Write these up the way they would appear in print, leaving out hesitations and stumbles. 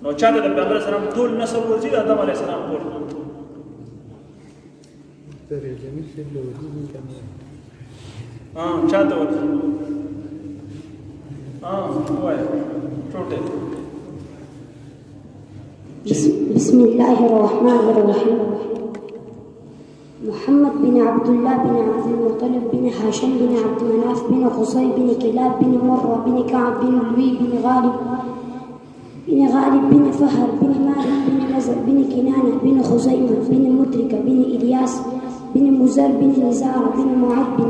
نو چاته د پیغمبر سلام ټول نسل ورځي د آدم علیه السلام ټول چاته ورځي وای ټوټه بسم الله الرحمن الرحيم. محمد بن عبد الله بن عبد المطلب بن هاشم بن عبد مناف بن قصي بن كلاب بن مرة بن كعب بن لوي بن غالب بن فهر بن مالك بن نزر بن كنانة بن خزيمة بن مدركة بن إلياس بن مزر بن نزار بن معد بن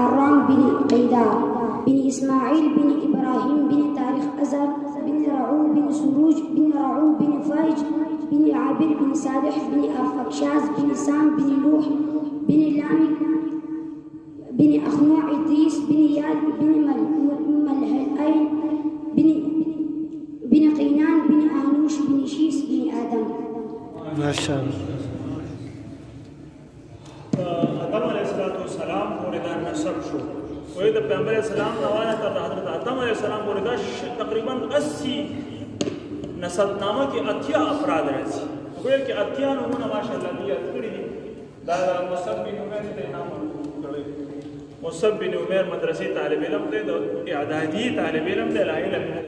عرام بن قيدار بن إسماعيل بن إبراهيم بن تاريخ أزر بن رعو بن سروج بن رعو بن فايج بن عابر بن صالح بن أرفكشاز بن سام بن نوح بن لامك بن أخنوع إدريس بن ياد بن ملهلأين بن قينان بن آنوش بن شيس بن آدم. ما شاء الله. آدم علیہ السلام پورې دا نسب شو وې د پیغمبر اسلام نواله تر حضرت آدم علیہ السلام پورې دا تقریبا 80 نسب نامه کې اتیا افراد راځي وګورئ کې اتیا نمونه ماشاءالله دي کړی دي دا مصعب بن عمر ته نام کړی مصعب بن عمر مدرسې طالب علم دی د اعدادي طالب علم دی لا علم